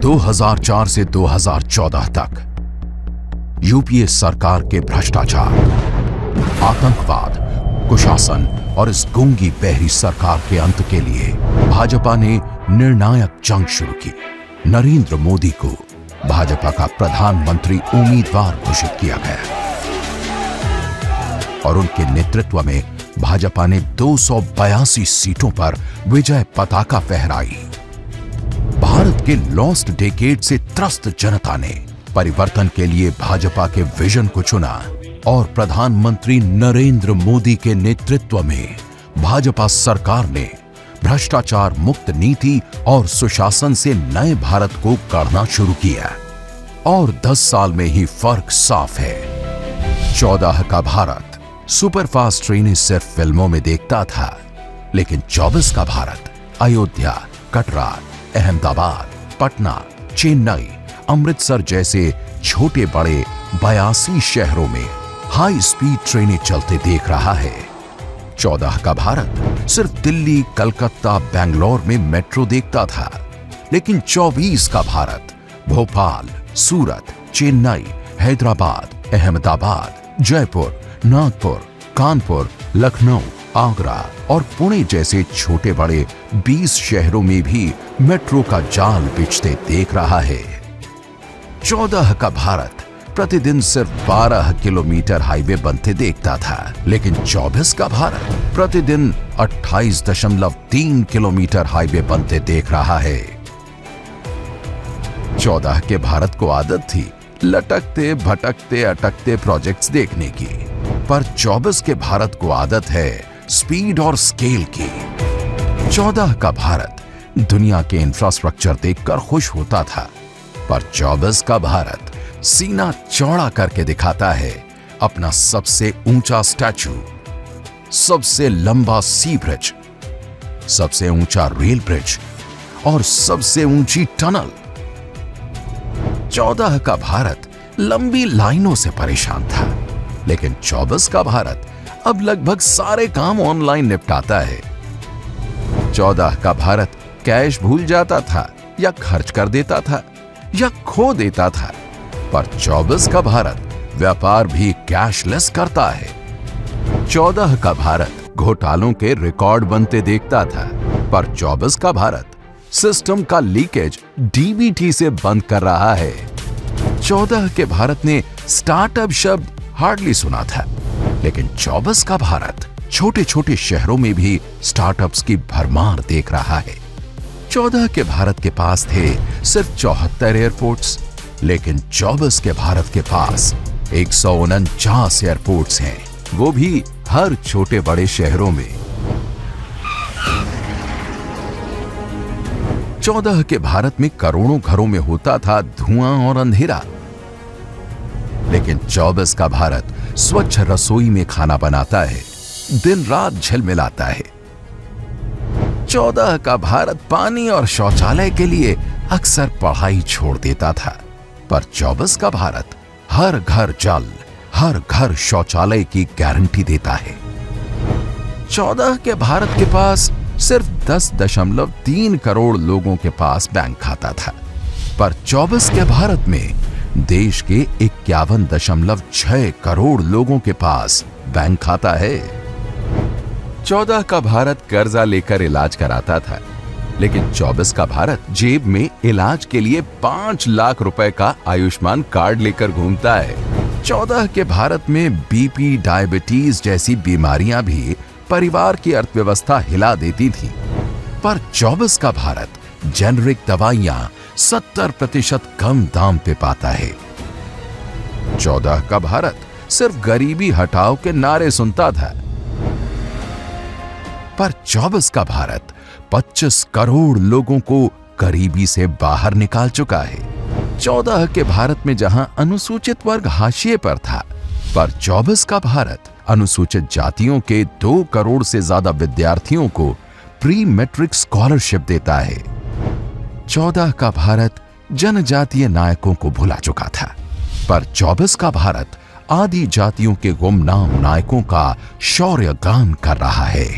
2004 से 2014 तक यूपीए सरकार के भ्रष्टाचार, आतंकवाद, कुशासन और इस गूंगी बहरी सरकार के अंत के लिए भाजपा ने निर्णायक जंग शुरू की। नरेंद्र मोदी को भाजपा का प्रधानमंत्री उम्मीदवार घोषित किया गया और उनके नेतृत्व में भाजपा ने 282 सीटों पर विजय पताका फहराई। भारत के लॉस्ट डेकेड से त्रस्त जनता ने परिवर्तन के लिए भाजपा के विजन को चुना और प्रधानमंत्री नरेंद्र मोदी के नेतृत्व में भाजपा सरकार ने भ्रष्टाचार मुक्त नीति और सुशासन से नए भारत को गढ़ना शुरू किया। और 10 साल में ही फर्क साफ है। 14 का भारत सुपरफास्ट ट्रेनें सिर्फ फिल्मों में देखता था, लेकिन 24 का भारत अयोध्या, कटरा, अहमदाबाद, पटना, चेन्नई, अमृतसर जैसे छोटे बड़े 82 शहरों में हाई स्पीड ट्रेनें चलते देख रहा है। 14 का भारत सिर्फ दिल्ली, कलकत्ता, बेंगलोर में मेट्रो देखता था, लेकिन 24 का भारत भोपाल, सूरत, चेन्नई, हैदराबाद, अहमदाबाद, जयपुर, नागपुर, कानपुर, लखनऊ, आगरा और पुणे जैसे छोटे बड़े 20 शहरों में भी मेट्रो का जाल बिछते देख रहा है। 14 का भारत प्रतिदिन सिर्फ 12 किलोमीटर हाईवे बनते देखता था, लेकिन 24 का भारत प्रतिदिन 28.3 किलोमीटर हाईवे बनते देख रहा है। 14 के भारत को आदत थी लटकते भटकते अटकते प्रोजेक्ट्स देखने की, पर 24 के भारत को आदत है स्पीड और स्केल की। 14 का भारत दुनिया के इंफ्रास्ट्रक्चर देखकर खुश होता था, पर 24 का भारत सीना चौड़ा करके दिखाता है अपना सबसे ऊंचा स्टैचू, सबसे लंबा सी ब्रिज, सबसे ऊंचा रेल ब्रिज और सबसे ऊंची टनल। 14 का भारत लंबी लाइनों से परेशान था, लेकिन 24 का भारत अब लगभग सारे काम ऑनलाइन निपटाता है। 14 का भारत कैश भूल जाता था या खर्च कर देता था या खो देता था, पर 24 का भारत व्यापार भी कैशलेस करता है। 14 का भारत घोटालों के रिकॉर्ड बनते देखता था, पर 24 का भारत सिस्टम का लीकेज डीबीटी से बंद कर रहा है। 14 के भारत ने स्टार्टअप शब्द हार्डली सुना था, लेकिन 24 का भारत छोटे छोटे शहरों में भी स्टार्टअप्स की भरमार देख रहा है। 14 के भारत के पास थे सिर्फ 74 एयरपोर्ट्स, लेकिन 24 के भारत के पास 149 एयरपोर्ट्स हैं, वो भी हर छोटे बड़े शहरों में। 14 के भारत में करोड़ों घरों में होता था धुआं और अंधेरा, लेकिन 24 का भारत स्वच्छ रसोई में खाना बनाता है, दिन रात झिलमिलाता है। 14 का भारत पानी और शौचालय के लिए अक्सर पढ़ाई छोड़ देता था, पर 24 का भारत हर घर जल, हर घर शौचालय की गारंटी देता है। 14 के भारत के पास सिर्फ 10.3 करोड़ लोगों के पास बैंक खाता था, पर 24 के भारत में देश के 51.6 करोड़ लोगों के पास बैंक खाता है। 14 का भारत कर्जा लेकर इलाज कराता था, लेकिन 24 का भारत जेब में इलाज के लिए 5 लाख रुपए का आयुष्मान कार्ड लेकर घूमता है। 14 के भारत में बीपी, डायबिटीज जैसी बीमारियां भी परिवार की अर्थव्यवस्था हिला देती थी, पर 24 का भारत जेनरिक दवाइयां 70% कम दाम पे पाता है। 14 का भारत सिर्फ गरीबी हटाओ के नारे सुनता था, पर 24 का भारत 25 करोड़ लोगों को गरीबी से बाहर निकाल चुका है। 14 के भारत में जहां अनुसूचित वर्ग हाशिए पर था, पर 24 का भारत अनुसूचित जातियों के 2 करोड़ से ज्यादा विद्यार्थियों को प्री मैट्रिक स्कॉलरशिप देता है। 14 का भारत जनजातीय नायकों को भुला चुका था, पर 24 का भारत आदि जातियों के गुमनाम नायकों का शौर्य गान कर रहा है।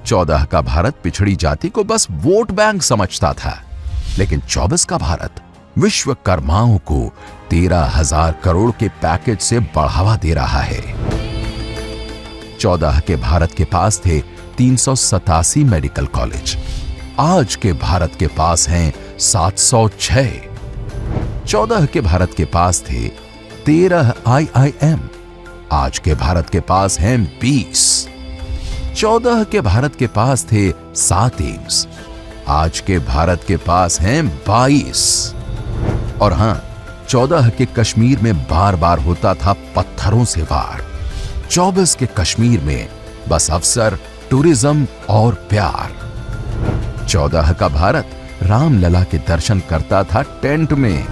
14 का भारत पिछड़ी जाति को बस वोट बैंक समझता था, लेकिन 24 का भारत विश्वकर्माओं को 13,000 करोड़ के पैकेज से बढ़ावा दे रहा है। 14 के भारत के पास थे 387 मेडिकल कॉलेज, आज के भारत के पास हैं 706। 14 के भारत के पास थे 13 IIM, आज के भारत के पास हैं 20। 14 के भारत के पास थे 7 एम्स, आज के भारत के पास हैं 22। और हां, 14 के कश्मीर में बार बार होता था पत्थरों से वार, 24 के कश्मीर में बस अफसर, टूरिज्म और प्यार। 14 का भारत रामलला के दर्शन करता था टेंट में,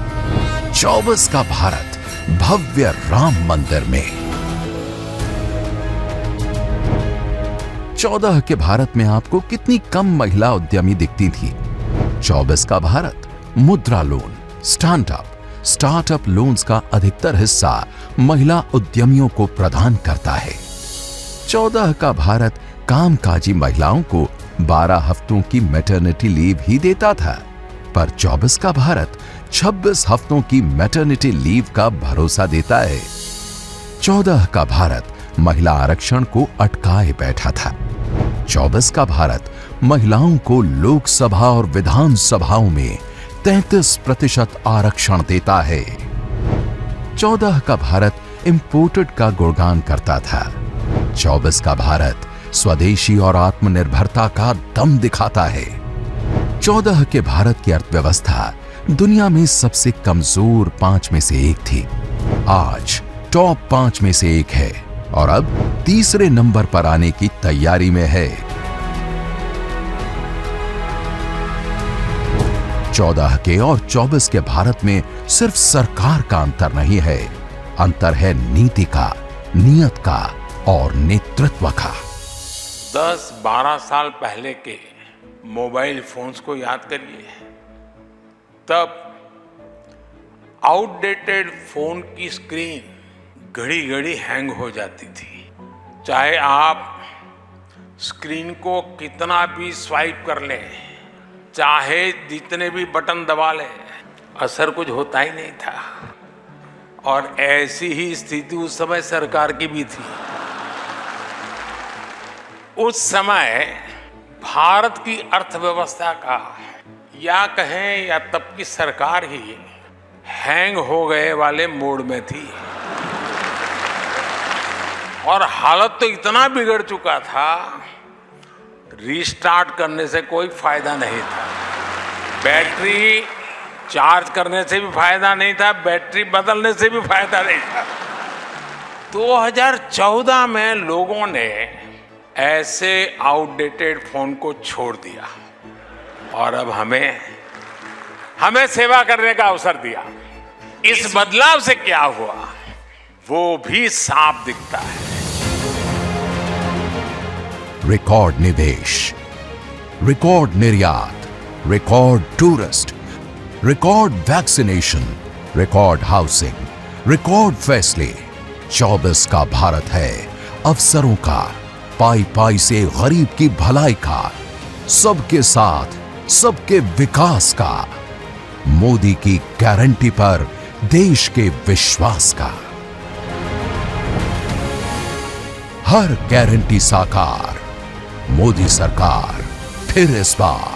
24 का भारत भव्य राम मंदिर में। 14 के भारत में आपको कितनी कम महिला उद्यमी दिखती थी। 24 का भारत मुद्रा लोन, स्टार्टअप लोन्स का अधिकतर हिस्सा महिला उद्यमियों को प्रदान करता है। 14 का भारत कामकाजी महिलाओं को 12 हफ्तों की मैटरनिटी लीव ही देता था, पर 24 का भारत 26 हफ्तों की मैटरनिटी लीव का भरोसा देता है। 14 का भारत महिला आरक्षण को अटकाए बैठा था। 24 का भारत महिलाओं को लोकसभा और विधानसभाओं में 33% आरक्षण देता है। 14 का भारत इंपोर्टेड का गुणगान करता था। 24 का भारत स्वदेशी और आत्मनिर्भरता का दम दिखाता है। 14 के भारत की अर्थव्यवस्था दुनिया में सबसे कमजोर 5 में से एक थी, आज टॉप 5 में से एक है और अब तीसरे नंबर पर आने की तैयारी में है। 14 के और 24 के भारत में सिर्फ सरकार का अंतर नहीं है, अंतर है नीति का, नियत का और नेतृत्व का। 10-12 साल पहले के मोबाइल फोन्स को याद करिए। तब आउटडेटेड फोन की स्क्रीन घड़ी घड़ी हैंग हो जाती थी। चाहे आप स्क्रीन को कितना भी स्वाइप कर लें, चाहे जितने भी बटन दबा लें, असर कुछ होता ही नहीं था। और ऐसी ही स्थिति उस समय सरकार की भी थी। उस समय भारत की अर्थव्यवस्था का या कहें या तब की सरकार ही हैंग हो गए वाले मोड में थी और हालत तो इतना बिगड़ चुका था, रीस्टार्ट करने से कोई फायदा नहीं था। बैटरी चार्ज करने से भी फायदा नहीं था, बैटरी बदलने से भी फायदा नहीं था। 2014 में लोगों ने ऐसे आउटडेटेड फोन को छोड़ दिया और अब हमें सेवा करने का अवसर दिया। इस बदलाव से क्या हुआ वो भी साफ दिखता है। रिकॉर्ड निवेश, रिकॉर्ड निर्यात, record tourist, record vaccination, record housing, record फैसले। 24 का भारत है अवसरों का, पाई पाई से गरीब की भलाई का, सबके साथ सबके विकास का, मोदी की गारंटी पर देश के विश्वास का। हर गारंटी साकार, मोदी सरकार फिर इस बार